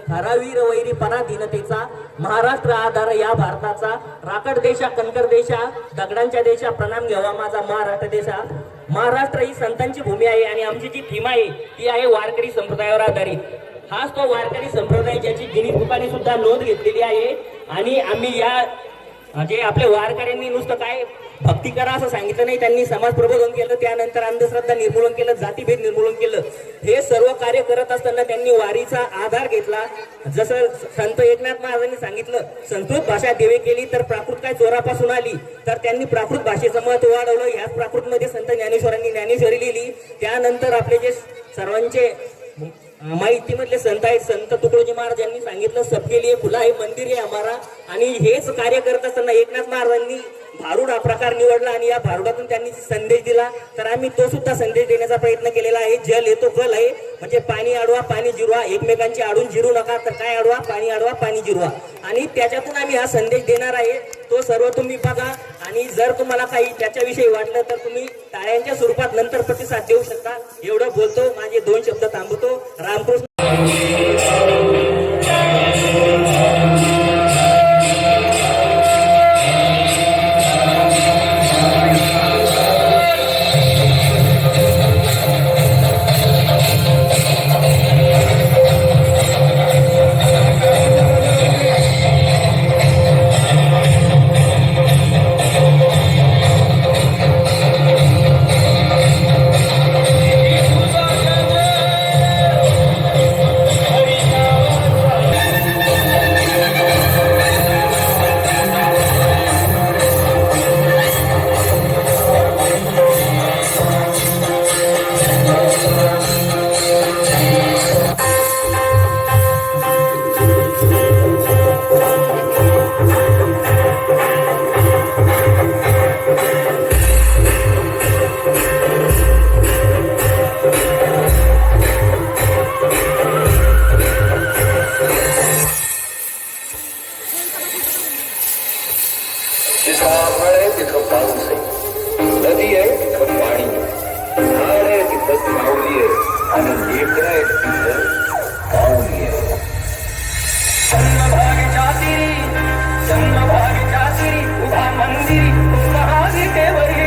हरावीर वैरीपणा दीनतेचा महाराष्ट्र आधार या भारताचा राकड देशा कणकर देशा दगडांच्या देशा प्रणाम घ्यावा माझा महाराष्ट्र देशा। महाराष्ट्र ही संतांची भूमी आहे आणि आमची जी थीम आहे ती आहे वारकरी संप्रदायावर आधारित। हाच तो वारकरी संप्रदाय ज्याची गिनीज बुकाने सुद्धा नोंद घेतलेली आहे। आणि आम्ही या जे आपले वारकऱ्यांनी नुसतं काय भक्ती करा असं सांगितलं नाही, त्यांनी समाज प्रबोधन केलं, त्यानंतर अंधश्रद्धा निर्मूलन केलं, जातीभेद निर्मूलन केलं। हे सर्व कार्य करत असताना त्यांनी वारीचा आधार घेतला। जसं संत एकनाथ महाराजांनी सांगितलं, संस्कृत भाषा देवे केली तर प्राकृत काय चोरापासून आली, तर त्यांनी प्राकृत भाषेचं महत्व वाढवलं। ह्याच प्राकृतमध्ये संत ज्ञानेश्वरांनी ज्ञानेश्वरी लिहिली। त्यानंतर आपले जे सर्वांचे माहितीमधले संत आहेत, संत तुकडोजी महाराज यांनी सांगितलं सबके लिए खुला है मंदिर है हमारा। आणि हेच कार्य करत असताना एकनाथ महाराजांनी भारुड हा प्रकार निवडला आणि या भारुडातून त्यांनी संदेश दिला। तर आम्ही तो सुद्धा संदेश देण्याचा प्रयत्न केलेला आहे। जल येतो कल आहे, म्हणजे पाणी अडवा पाणी जिरवा, एकमेकांची आडून जिरू नका, तर काय अडवा पाणी जिरवा। आणि त्याच्यातून आम्ही हा संदेश देणार आहे, तो सर्व तुम्ही बघा। आणि जर तुम्हाला काही त्याच्याविषयी वाटलं तर तुम्ही टाळ्यांच्या स्वरूपात नंतर प्रतिसाद देऊ शकता। एवढं बोलतो, माझे 2 शब्द थांबवतो। रामकृष्ण। तिथं पाऊस आहे, नदी आहे तिथं पाणी आहे, झाड आहे तिथं सावली आहे आणि लेकरं आहे तिथं पावली आहे। जन्मभागीच्या तिरी उभा मंदिरी महादेवरी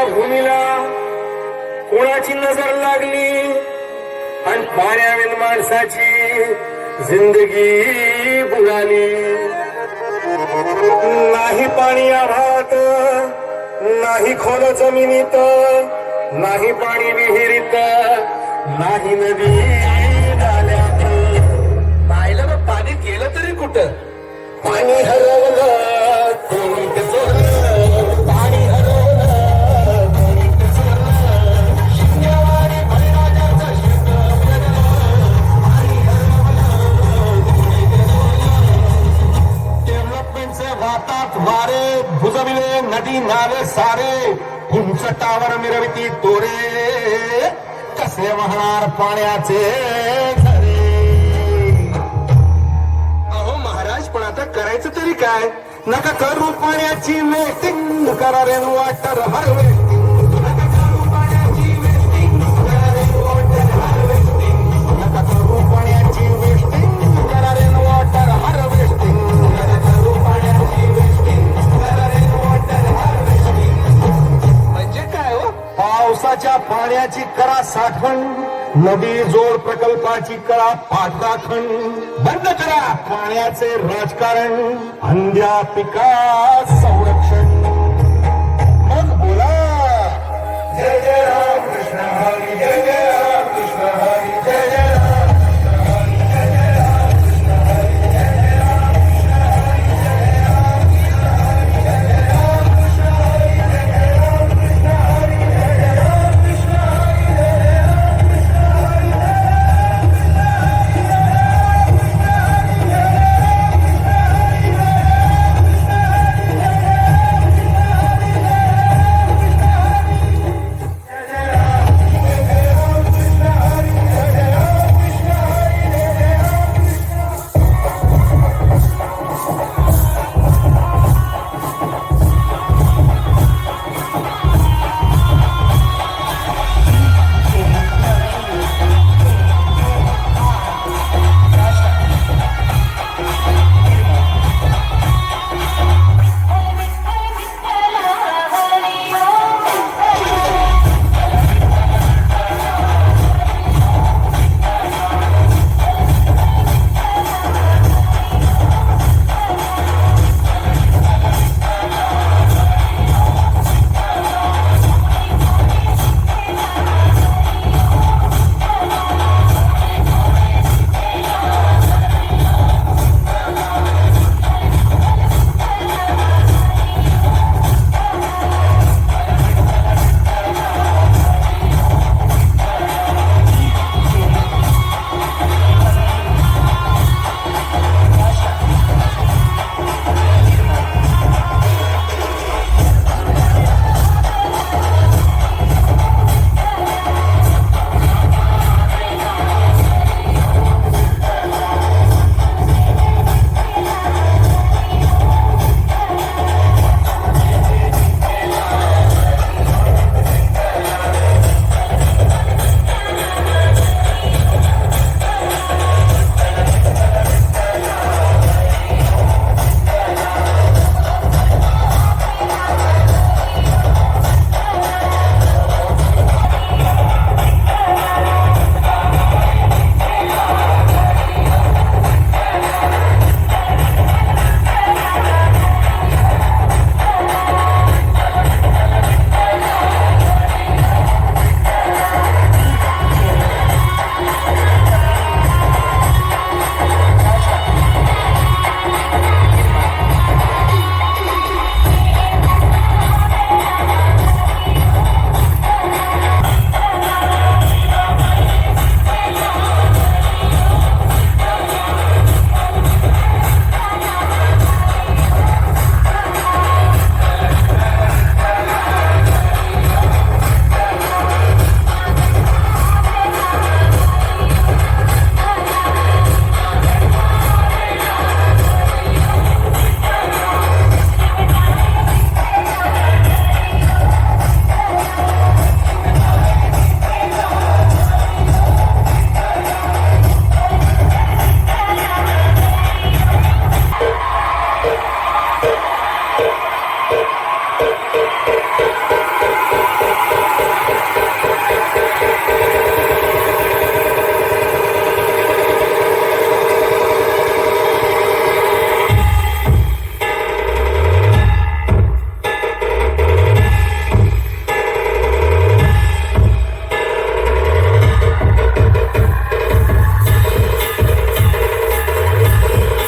भूमीला कोणाची नजर लागली आणि पाण्याविन माणसाची जिंदगी बुडाली। नाही पाणी आभाळात, नाही खोल जमिनीत, नाही पाणी विहिरीत, नाही नदी नाल्यात। नदी नाले सारे उंचटावर मिरविती तोरे कसे वाहणार पाण्याचे झरे. अहो महाराज, पण आता करायचं तरी काय? नका करू पाण्याची वेस्टिंग, करा रेन वॉटर हार्वेस्टिंग. नका करू पाण्याची वेस्टिंग, करा रेन वॉटर हार्वेस्टिंग. नका करू पाण्याची वेस्टिंग, करा रेन वॉटर हार्वेस्टिंग. नका करू पाण्याची वेस्टिंग, करा रेन वॉटर हार्वेस्टिंग. म्हणजे काय हो? पावसाच्या पाण्याची करा साठवण, नदी जोड प्रकल्पाची करा पाठराखण. बंद करा पाण्याचे राजकारण, अंध्या पिका संरक्षण.